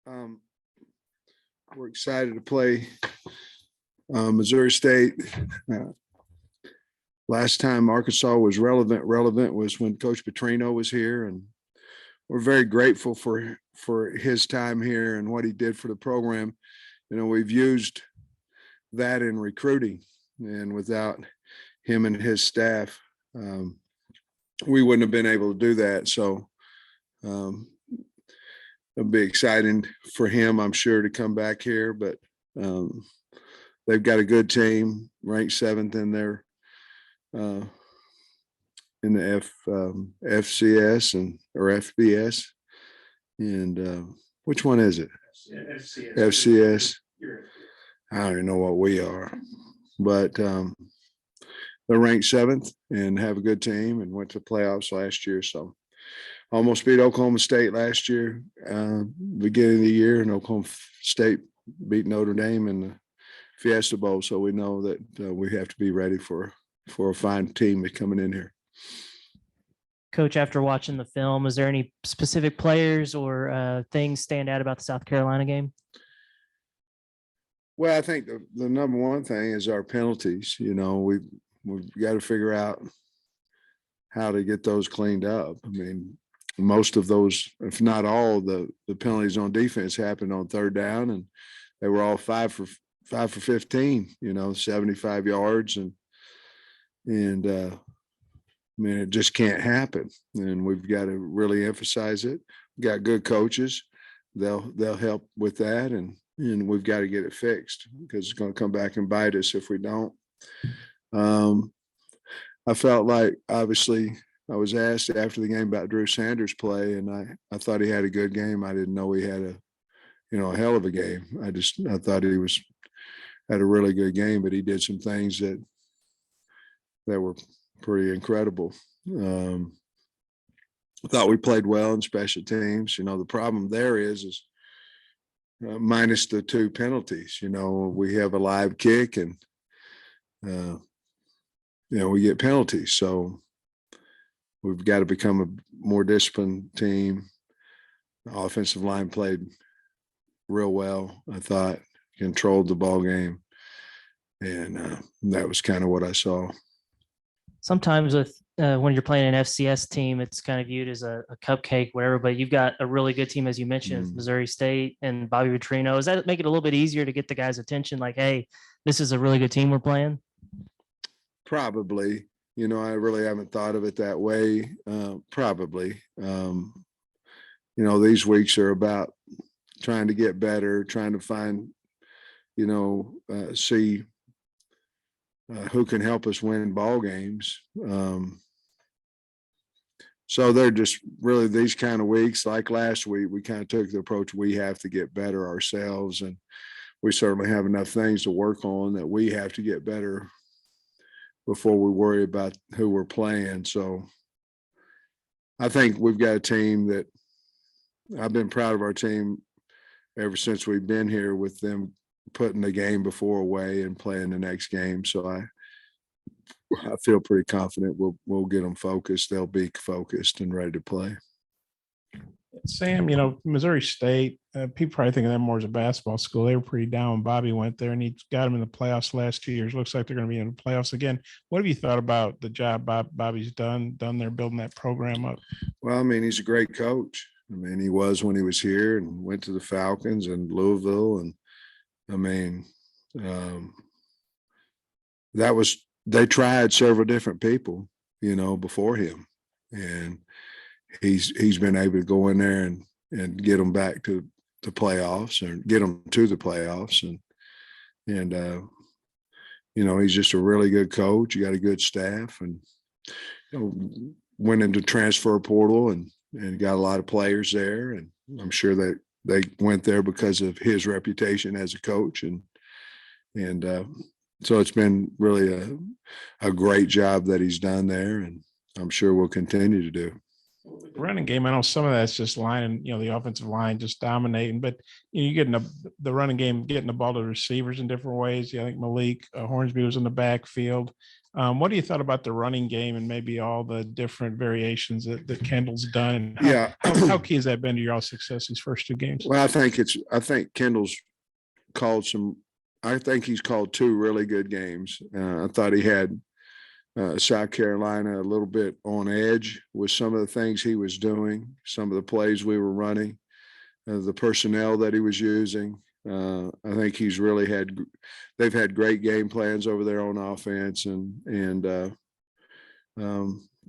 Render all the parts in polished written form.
Um, we're excited to play Missouri State. Uh, Last time Arkansas was relevant was when Coach Petrino was here, and we're very grateful for his time here and what he did for the program. You know, we've used that in recruiting, and without him and his staff, we wouldn't have been able to do that. So it'll be exciting for him, I'm sure, to come back here. But they've got a good team, ranked 7th in their in the FCS or FBS. And which one is it? FCS. I don't even know what we are, but they're ranked 7th and have a good team and went to playoffs last year. So almost beat Oklahoma State last year, beginning of the year, and Oklahoma State beat Notre Dame in the Fiesta Bowl. So we know that we have to be ready for a fine team that's coming in here. Coach, after watching the film, is there any specific players or things stand out about the South Carolina game? Well, I think the number one thing is our penalties. You know, we've got to figure out how to get those cleaned up. I mean, most of those, if not all, the penalties on defense happened on 3rd down, and they were all 5 for 15. You know, 75 yards, and I mean, it just can't happen, and we've got to really emphasize it. We've got good coaches; they'll help with that, and we've got to get it fixed because it's going to come back and bite us if we don't. I felt like, obviously, I was asked after the game about Drew Sanders' play, and I thought he had a good game. I didn't know he had a hell of a game. I thought he had a really good game, but he did some things that were pretty incredible. I thought we played well in special teams. You know, the problem there is minus the 2 penalties. You know, we have a live kick, and we get penalties. So we've got to become a more disciplined team. The offensive line played real well. I thought controlled the ball game, and that was kind of what I saw. Sometimes with when you're playing an FCS team, it's kind of viewed as a cupcake, whatever, but you've got a really good team, as you mentioned, Missouri State and Bobby Petrino. Does that make it a little bit easier to get the guys' attention? Like, hey, this is a really good team we're playing? Probably. You know, I really haven't thought of it that way. Probably. These weeks are about trying to get better, trying to find, see who can help us win ball games. So they're just really these kind of weeks. Like last week, we kind of took the approach we have to get better ourselves, and we certainly have enough things to work on that we have to get better before we worry about who we're playing. So I think we've got a team that I've been proud of our team ever since we've been here, with them putting the game before away and playing the next game. So I feel pretty confident we'll get them focused. They'll be focused and ready to play. Sam, Missouri State, people probably think of them more as a basketball school. They were pretty down when Bobby went there, and he got them in the playoffs the last 2 years. Looks like they're going to be in the playoffs again. What have you thought about the job Bobby's done there building that program up? Well, I mean, he's a great coach. I mean, he was when he was here and went to the Falcons and Louisville. And I mean, they tried several different people, before him. And he's been able to go in there and get them back to the playoffs, or get them to the playoffs. And he's just a really good coach. You got a good staff, and went into transfer portal and got a lot of players there. And I'm sure that they went there because of his reputation as a coach. And so it's been really a great job that he's done there, and I'm sure we'll continue to do. Running game, I know some of that's just line, the offensive line just dominating, but you getting the running game, getting the ball to receivers in different ways. I think Malik Hornsby was in the backfield. What do you thought about the running game and maybe all the different variations that Kendall's done? And how, Yeah. how key has that been to your all success these first 2 games? Well, I think Kendall's called I think he's called 2 really good games. I thought he had South Carolina a little bit on edge with some of the things he was doing, some of the plays we were running, the personnel that he was using. I think they've had great game plans over there on offense, and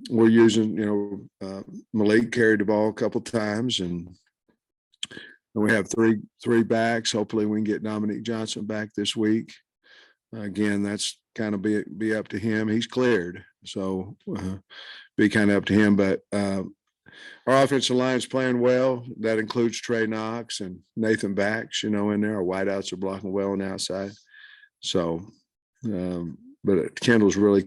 we're using, Malik carried the ball a couple times, and we have three backs. Hopefully we can get Dominique Johnson back this week. Again, that's kind of be up to him. He's cleared, so be kind of up to him. But our offensive line's playing well. That includes Trey Knox and Nathan Bax, in there. Our wideouts are blocking well on the outside. So, but Kendall's really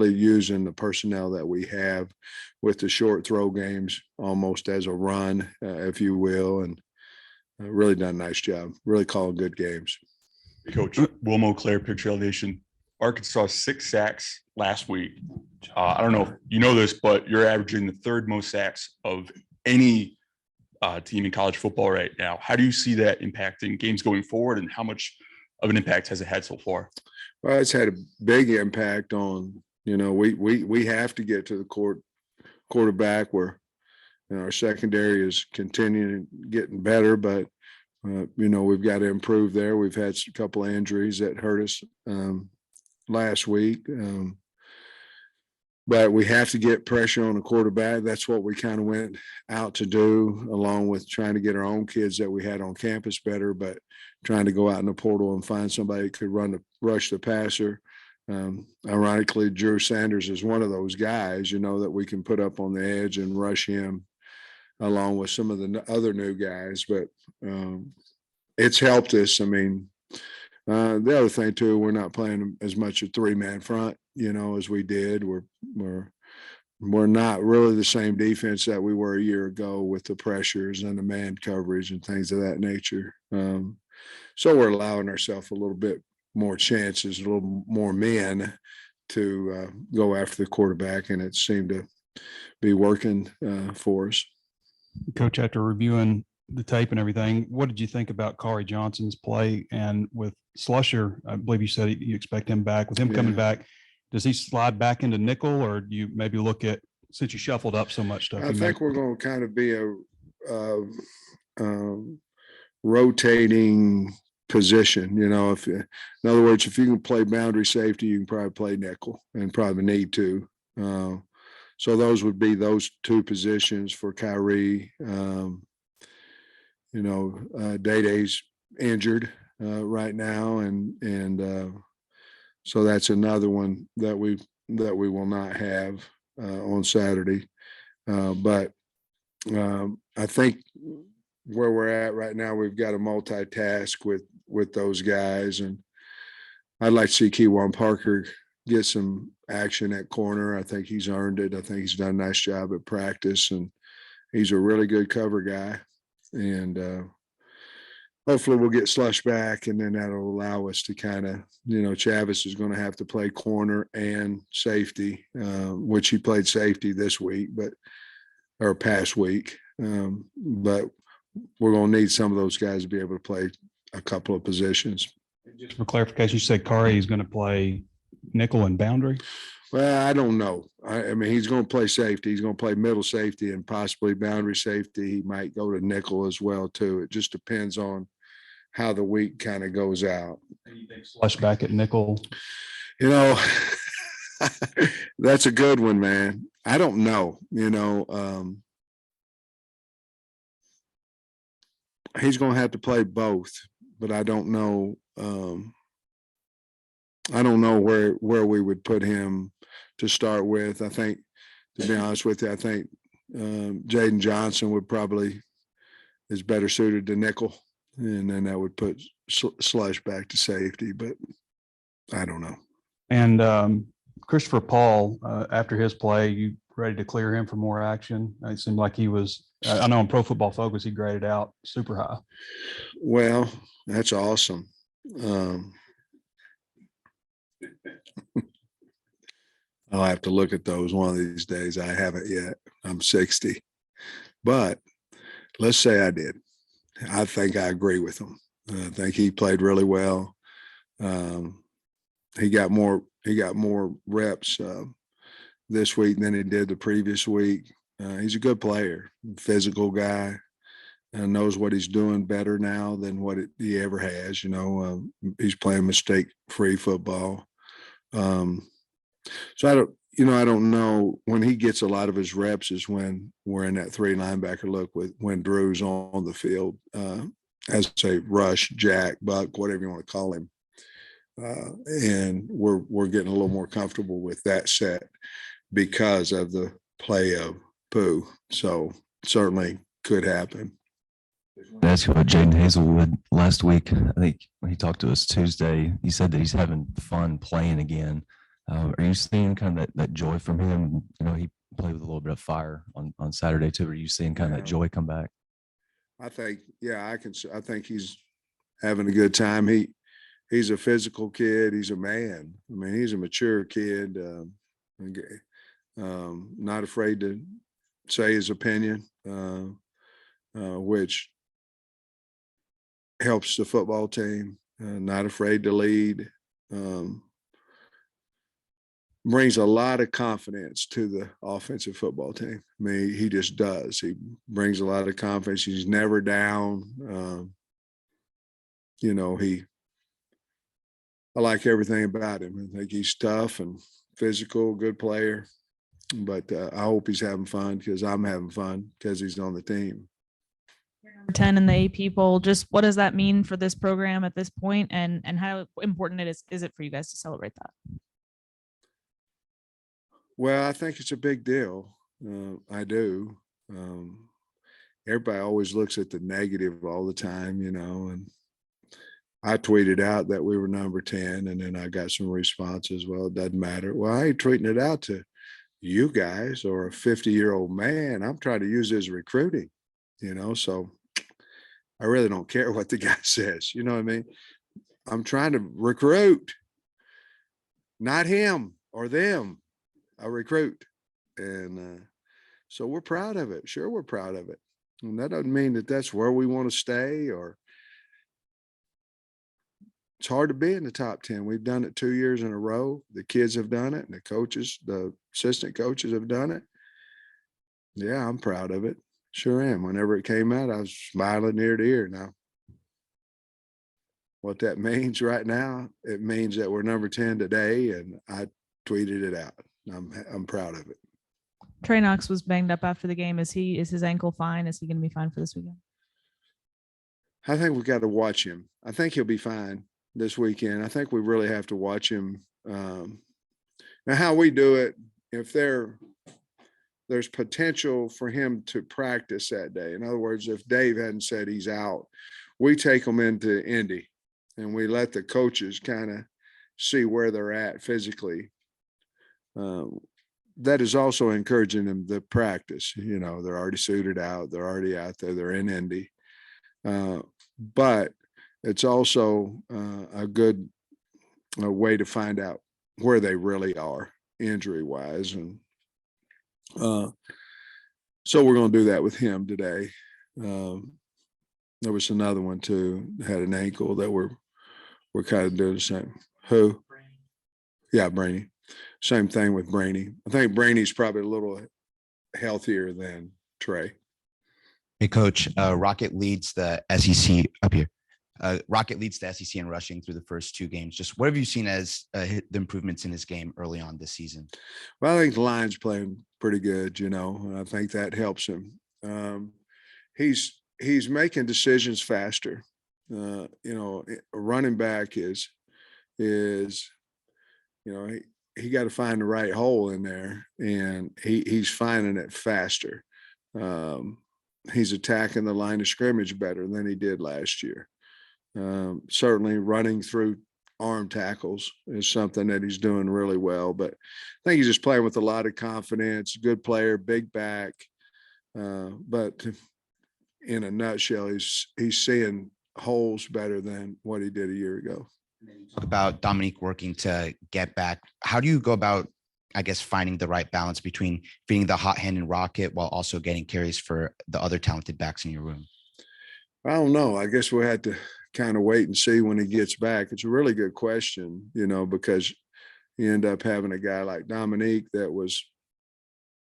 using the personnel that we have with the short throw games almost as a run, if you will, and really done a nice job. Really calling good games. Coach Wilmo Claire, picture elevation. Arkansas 6 sacks last week. I don't know if you know this, but you're averaging the 3rd most sacks of any team in college football right now. How do you see that impacting games going forward, and how much of an impact has it had so far? Well, it's had a big impact on, we have to get to the quarterback where our secondary is continuing getting better, but we've got to improve there. We've had a couple of injuries that hurt us last week. But we have to get pressure on the quarterback. That's what we kind of went out to do, along with trying to get our own kids that we had on campus better, but trying to go out in the portal and find somebody that could rush the passer. Ironically, Drew Sanders is one of those guys, that we can put up on the edge and rush him along with some of the other new guys. But it's helped us. I mean, the other thing too, we're not playing as much a 3-man front, as we did. We're not really the same defense that we were a year ago with the pressures and the man coverage and things of that nature. So we're allowing ourselves a little bit more chances, a little more men to go after the quarterback, and it seemed to be working for us. Coach, after reviewing the tape and everything, what did you think about Kari Johnson's play? And with Slusher, I believe you said you expect him back. With him coming back, does he slide back into nickel, or do you maybe look at, since you shuffled up so much stuff? I think we're going to kind of be a rotating position. In other words, if you can play boundary safety, you can probably play nickel and probably need to. So those would be those 2 positions for Kyrie. Day-Day's injured right now, and so that's another one that we will not have on Saturday. But I think where we're at right now, we've got to multitask with those guys, and I'd like to see Keywan Parker get some action at corner. I think he's earned it. I think he's done a nice job at practice, and he's a really good cover guy. And hopefully we'll get Slush back, and then that'll allow us to kind of, Chavis is going to have to play corner and safety, which he played safety this week, or past week. But we're going to need some of those guys to be able to play a couple of positions. Just for clarification, you said Kari is going to play nickel and boundary? Well, I don't know. I mean, he's going to play safety. He's going to play middle safety and possibly boundary safety. He might go to nickel as well, too. It just depends on how the week kind of goes out. You think Slush back at nickel? That's a good one, man. I don't know. He's going to have to play both, but I don't know. I don't know where we would put him to start with. I think, to be honest with you, I think Jaden Johnson is better suited to nickel, and then that would put Slush back to safety, but I don't know. And Christopher Paul, after his play, you ready to clear him for more action? It seemed like he was, I know on Pro Football Focus, he graded out super high. Well, that's awesome. I'll have to look at those one of these days. I haven't yet. I'm 60. But let's say I did. I think I agree with him. I think he played really well. He got more reps this week than he did the previous week. He's a good player, physical guy, and knows what he's doing better now than what he ever has. He's playing mistake-free football. So I don't know when he gets a lot of his reps is when we're in that 3 linebacker look when Drew's on the field as a rush, jack, buck, whatever you want to call him. And we're getting a little more comfortable with that set because of the play of Pooh. So certainly could happen. Ask you about Jaden Hazelwood last week. I think when he talked to us Tuesday, he said that he's having fun playing again. Are you seeing kind of that joy from him? He played with a little bit of fire on Saturday too. Are you seeing kind of that joy come back? I think, I think he's having a good time. He's a physical kid. He's a man. I mean, he's a mature kid. Not afraid to say his opinion, which helps the football team. Not afraid to lead. Brings a lot of confidence to the offensive football team. I mean, he just does. He brings a lot of confidence. He's never down. I like everything about him. I think he's tough and physical, good player. But I hope he's having fun because I'm having fun because he's on the team. Number 10 in the AP poll. Just what does that mean for this program at this point, and how important is it for you guys to celebrate that? Well, I think it's a big deal. I do. Everybody always looks at the negative all the time, and I tweeted out that we were number 10, and then I got some responses. Well, it doesn't matter. Well, I ain't tweeting it out to you guys or a 50-year-old man. I'm trying to use it as recruiting, so I really don't care what the guy says. You know what I mean? I'm trying to recruit, not him or them. I recruit. And so we're proud of it. Sure, we're proud of it. And that doesn't mean that that's where we want to stay, or it's hard to be in the top 10. We've done it 2 years in a row. The kids have done it, and the assistant coaches have done it. Yeah, I'm proud of it. Sure am. Whenever it came out, I was smiling ear to ear. Now, what that means right now, it means that we're number 10 today, and I tweeted it out. I'm proud of it. Trey Knox was banged up after the game. Is his ankle fine? Is he going to be fine for this weekend? I think we've got to watch him. I think he'll be fine this weekend. I think we really have to watch him. Now, how we do it, if there's potential for him to practice that day. In other words, if Dave hadn't said he's out, we take him into Indy and we let the coaches kind of see where they're at physically. That is also encouraging them to practice. They're already suited out. They're already out there. They're in Indy. But it's also a good way to find out where they really are injury-wise. And so we're going to do that with him today. There was another one too, had an ankle that we're kind of doing the same. Who? Yeah, Brainy. Same thing with Brainy. I think Brainy's probably a little healthier than Trey. Hey, Coach, Rocket leads the SEC up here. Rocket leads the SEC in rushing through the first 2 games. Just what have you seen as the improvements in his game early on this season? Well, I think the line's playing pretty good, and I think that helps him. He's making decisions faster. A running back is he got to find the right hole in there, and he's finding it faster. He's attacking the line of scrimmage better than he did last year. Certainly running through arm tackles is something that he's doing really well, but I think he's just playing with a lot of confidence, good player, big back. But in a nutshell, he's seeing holes better than what he did a year ago. Talk about Dominique working to get back. How do you go about I guess, finding the right balance between being the hot hand in Rocket while also getting carries for the other talented backs in your room? I don't know. I guess we'll have to kind of wait and see when he gets back. It's a really good question, because you end up having a guy like Dominique that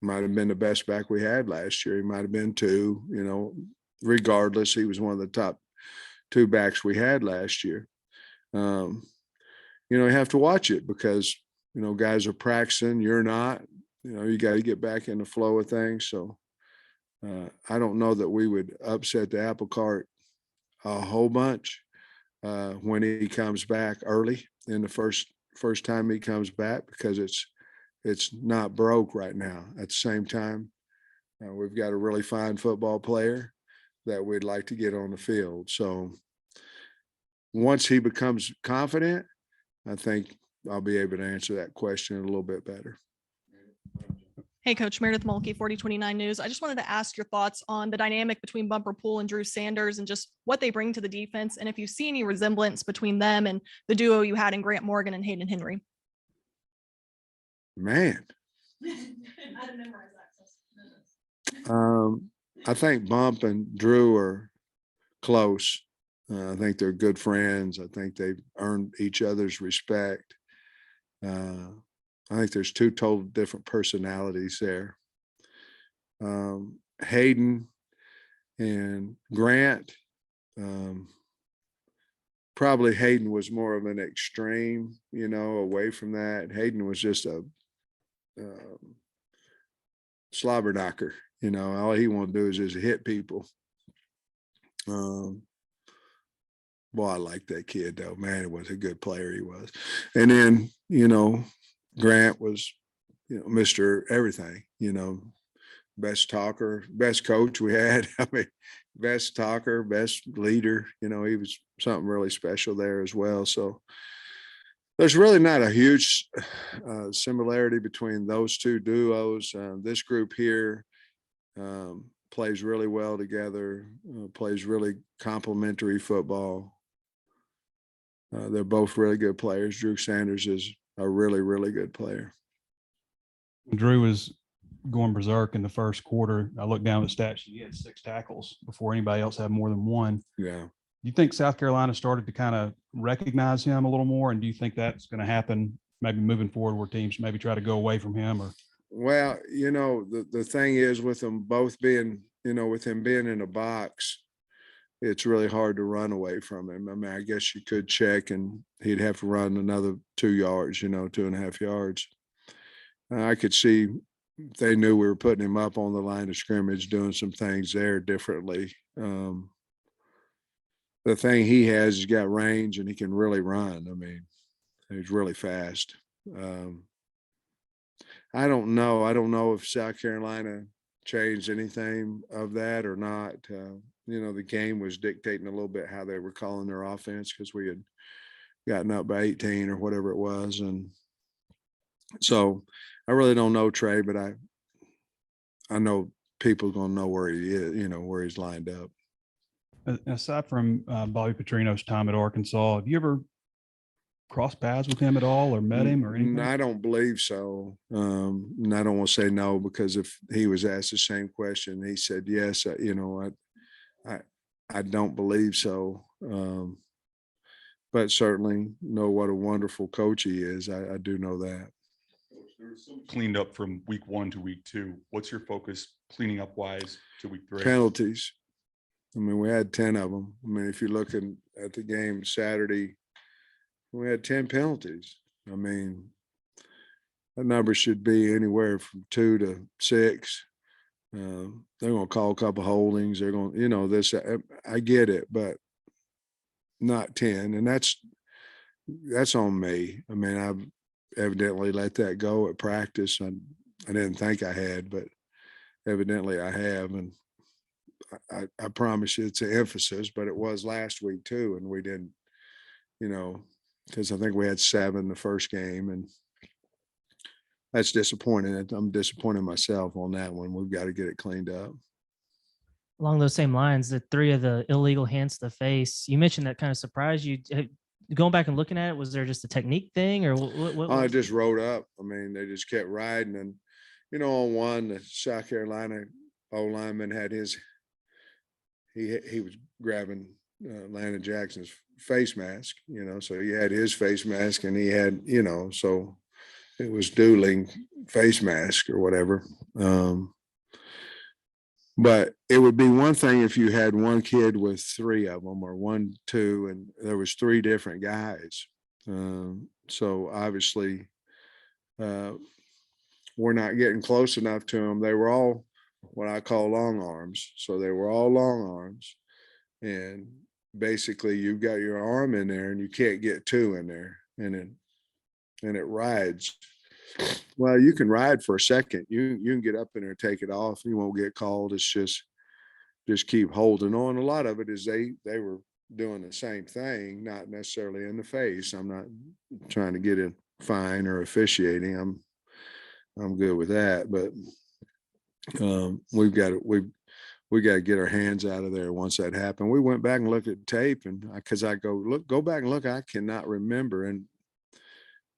might have been the best back we had last year. He might have been two, regardless, he was one of the top two backs we had last year. You have to watch it because, guys are practicing, you're not, you got to get back in the flow of things. So I don't know that we would upset the apple cart a whole bunch when he comes back early in the first time he comes back, because it's not broke right now. At the same time, we've got a really fine football player that we'd like to get on the field. So once he becomes confident, I think I'll be able to answer that question a little bit better. Hey, Coach, Meredith Mulkey, 4029 News. I just wanted to ask your thoughts on the dynamic between Bumper Pool and Drew Sanders and just what they bring to the defense, and if you see any resemblance between them and the duo you had in Grant Morgan and Hayden Henry. Man. I think Bump and Drew are close. I think they're good friends. I think they've earned each other's respect. I think there's two total different personalities there. Hayden and Grant, probably Hayden was more of an extreme, away from that. Hayden was just a slobber knocker, all he wanted to do is just hit people. Boy, I like that kid though, man, it was a good player he was. And then, Grant was, Mr. Everything, best talker, best coach we had. I mean, best talker, best leader, he was something really special there as well. So there's really not a huge similarity between those two duos. This group here plays really well together, plays really complementary football. They're both really good players. Drew Sanders is a really, really good player. Drew was going berserk in the first quarter. I looked down at the stat sheet. He had 6 tackles before anybody else had more than one. Yeah. Do you think South Carolina started to kind of recognize him a little more? And do you think that's going to happen maybe moving forward where teams maybe try to go away from him? Or Well, the thing is with them both being, with him being in a box, it's really hard to run away from him. I mean, I guess you could check and he'd have to run another 2 yards, 2.5 yards. I could see they knew we were putting him up on the line of scrimmage, doing some things there differently. The thing he has, he's got range and he can really run. I mean, he's really fast. I don't know. I don't know if South Carolina changed anything of that or not. The game was dictating a little bit how they were calling their offense because we had gotten up by 18 or whatever it was. And so I really don't know, Trey, but I know people going to know where he is, where he's lined up. aside from Bobby Petrino's time at Arkansas, have you ever crossed paths with him at all or met him or anything? I don't believe so. And I don't want to say no, because if he was asked the same question, he said yes. I don't believe so. But certainly know what a wonderful coach he is. I do know that. Cleaned up from week 1 to week 2. What's your focus cleaning up wise to week 3? Penalties. I mean, we had 10 of them. I mean, if you're looking at the game Saturday, we had 10 penalties. I mean, that number should be anywhere from 2 to 6. They're going to call a couple holdings. They're going to, this, I get it, but not 10. And that's on me. I mean, I've evidently let that go at practice. I didn't think I had, but evidently I have. And I promise you it's an emphasis, but it was last week too. And we didn't, because I think we had 7 the first game, and that's disappointing. I'm disappointed myself on that one. We've got to get it cleaned up. Along those same lines, the 3 of the illegal hands to the face, you mentioned that kind of surprised you. going back and looking at it, was there just a technique thing, or what I was just rode up. I mean, they just kept riding, and on one, the South Carolina O lineman had he was grabbing Landon Jackson's face mask, so he had his face mask, and he had, so it was dueling face mask or whatever. But it would be one thing if you had one kid with three of them, or 1, 2, and there was 3 different guys. So obviously, we're not getting close enough to them. They were all what I call long arms. So they were all long arms. And basically you've got your arm in there and you can't get 2 in there. And it rides. Well, you can ride for a second. You can get up in there and take it off. You won't get called. It's just keep holding on. A lot of it is they were doing the same thing, not necessarily in the face. I'm not trying to get in fine or officiating. I'm good with that, but we got to get our hands out of there once that happened. We went back and looked at tape, and because I go back and look, I cannot remember, and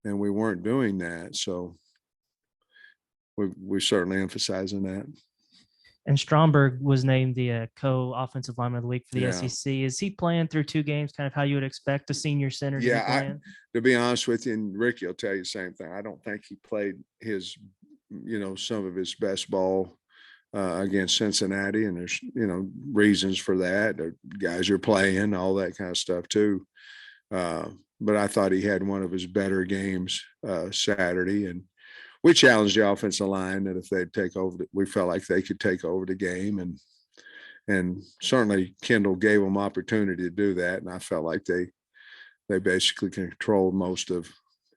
we weren't doing that. So we're certainly emphasizing that. And Stromberg was named the co-offensive lineman of the week for the Yeah. SEC. Is he playing through 2 games, kind of how you would expect a senior center to be Yeah, playing? to be honest with you, and Ricky will tell you the same thing. I don't think he played his, some of his best ball against Cincinnati, and there's, reasons for that. The guys are playing, all that kind of stuff too. But I thought he had one of his better games Saturday, and we challenged the offensive line that if they'd take over, we felt like they could take over the game, and certainly Kendall gave them opportunity to do that, and I felt like they basically controlled most of,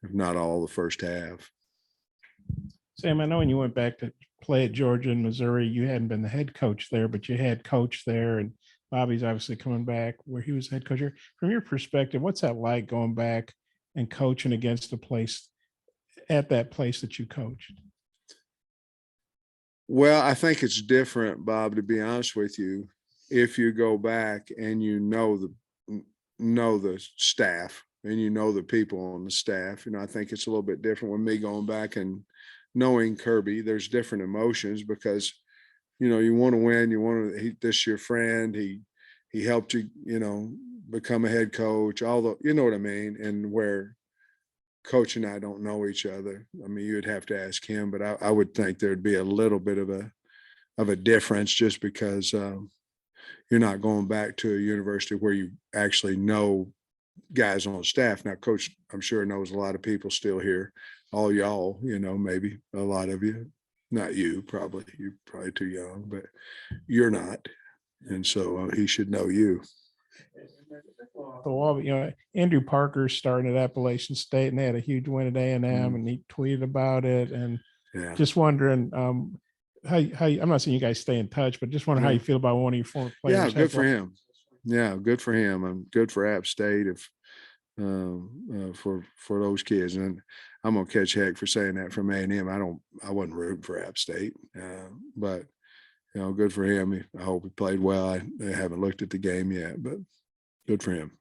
if not all, the first half. Sam, I know when you went back to play at Georgia and Missouri, you hadn't been the head coach there, but you had coached there, and Bobby's obviously coming back where he was head coach. From your perspective, what's that like going back and coaching against a place at that place that you coached? Well, I think it's different, Bob, to be honest with you, if you go back and know the staff and the people on the staff. I think it's a little bit different with me going back and knowing Kirby. There's different emotions because you want to win, this is your friend, he helped you, become a head coach, although you know what I mean. And where Coach and I don't know each other. I mean, you would have to ask him, but I would think there'd be a little bit of a difference just because you're not going back to a university where you actually know guys on staff. Now, Coach, I'm sure knows a lot of people still here, all y'all, maybe a lot of you, not you, probably, you're probably too young, but you're not. And so he should know you. Andrew Parker's starting at Appalachian State, and they had a huge win at A&M, and he tweeted about it. And just wondering how I'm not saying you guys stay in touch, but just wondering how you feel about one of your former players. Yeah, good for him. Yeah, good for him. I'm good for App State for those kids. And I'm gonna catch heck for saying that from A&M. I wasn't rooting for App State, but good for him. I hope he played well. I haven't looked at the game yet, but good for him.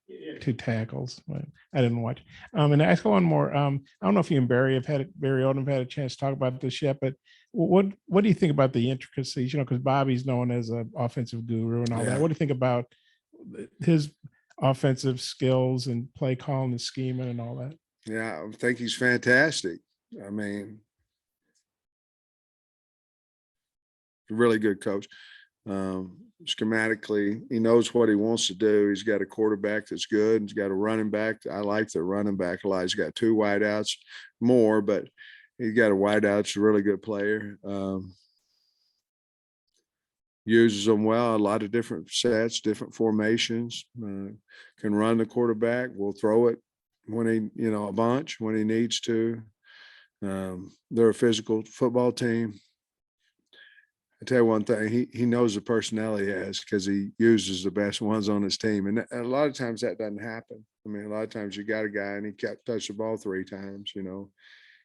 2 tackles, but I didn't watch. And I ask one more. I don't know if you and Barry Odom have had a chance to talk about this yet, but what do you think about the intricacies? Because Bobby's known as an offensive guru and all that. What do you think about his offensive skills and play calling and scheming and all that? Yeah, I think he's fantastic. I mean, really good coach. Schematically, he knows what he wants to do. He's got a quarterback that's good. He's got a running back. I like the running back a lot. He's got 2 wideouts more, but he's got a wideout. It's a really good player. Uses them well, a lot of different sets, different formations. Can run the quarterback. Will throw it when he, a bunch when he needs to. They're a physical football team. I tell you one thing, he knows the personnel he has because he uses the best ones on his team. And a lot of times that doesn't happen. I mean, a lot of times you got a guy and he can't touch the ball 3 times,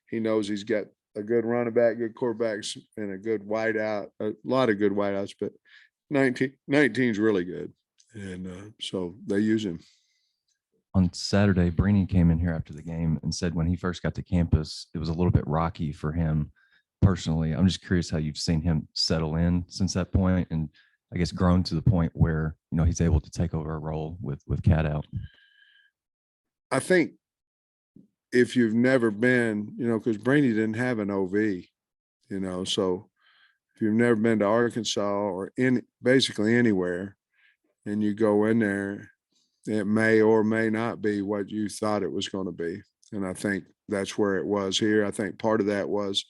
He knows he's got a good running back, good quarterbacks, and a good wideout, a lot of good wideouts, but 19 is really good. And so they use him. on Saturday, Brini came in here after the game and said when he first got to campus, it was a little bit rocky for him personally. I'm just curious how you've seen him settle in since that point, and I guess grown to the point where, you know, he's able to take over a role with Cat out. I think if you've never been, you know, because Brainy didn't have an OV, you know, so if you've never been to Arkansas or in basically anywhere, and you go in there, it may or may not be what you thought it was going to be. And I think that's where it was here. I think part of that was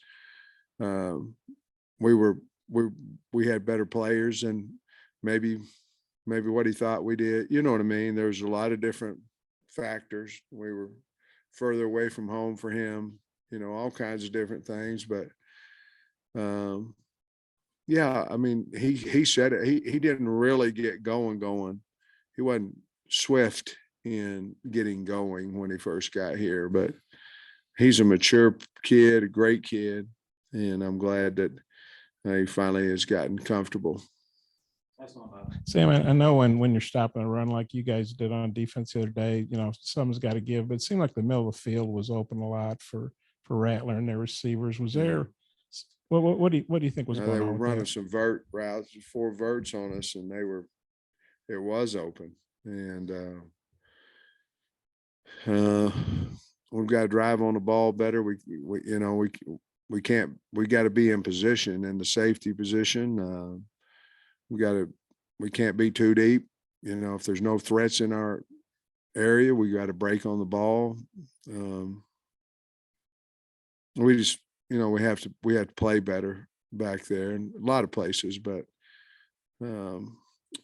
we had better players and maybe what he thought we did. You know what I mean? There's a lot of different factors. We were further away from home for him, you know, all kinds of different things. But yeah, I mean, he said it. He didn't really get going. He wasn't swift in getting going when he first got here, but he's a mature kid, a great kid, and I'm glad that he finally has gotten comfortable. Sam, I know when you're stopping a run like you guys did on defense the other day, you know, something's got to give, but it seemed like the middle of the field was open a lot for Rattler and their receivers. Was there, what do you think was going on? They were with running that? some vert routes, 4 verts on us, and it was open. And we've got to drive on the ball better. We got to be in position, in the safety position. We can't be too deep. You know, if there's no threats in our area, we got to break on the ball. We just, you know, we have to play better back there in a lot of places, but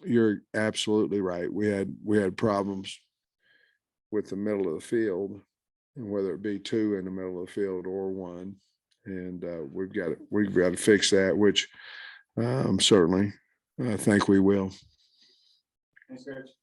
you're absolutely right. We had problems with the middle of the field, and whether it be 2 in the middle of the field or 1, and we've got to fix that, which certainly I think we will. Thanks, guys.